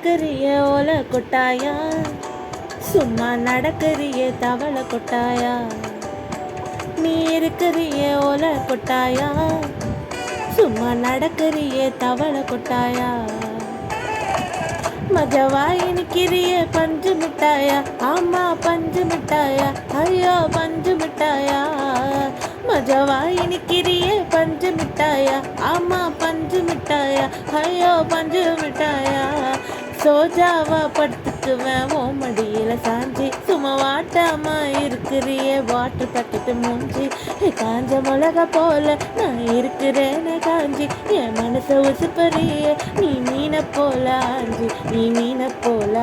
இருக்கிறிய ஓலை கொட்டாயா, சும்மா நடக்கிறிய தவளை கொட்டாயா. நீ இருக்கிறிய ஓலை கொட்டாயா, சும்மா நடக்கிறிய தவளை கொட்டாயா. மஜவாய் நிக்கிறிய பஞ்சு மிட்டாயா, ஆமா பஞ்சு மிட்டாயா, ஐயோ பஞ்சு மிட்டாயா. மஜவாய் நிக்கிறிய பஞ்சு மிட்டாயா, ஆமா பஞ்சு மிட்டாயா, ஐயோ பஞ்சு மிட்டாயா. சோஜாவா படுத்துக்குவேன் ஓ மடியில சாஞ்சி, சும்மா வாட்டாம இருக்கிறிய வாட்டர் பக்கெட்டு மூஞ்சி. காஞ்ச மிளகா போல நான் இருக்கிறேன்னு காஞ்சி, என் மனசை உசுப்பறிய நீ மீனை போல ஆஞ்சி, நீ மீனை போல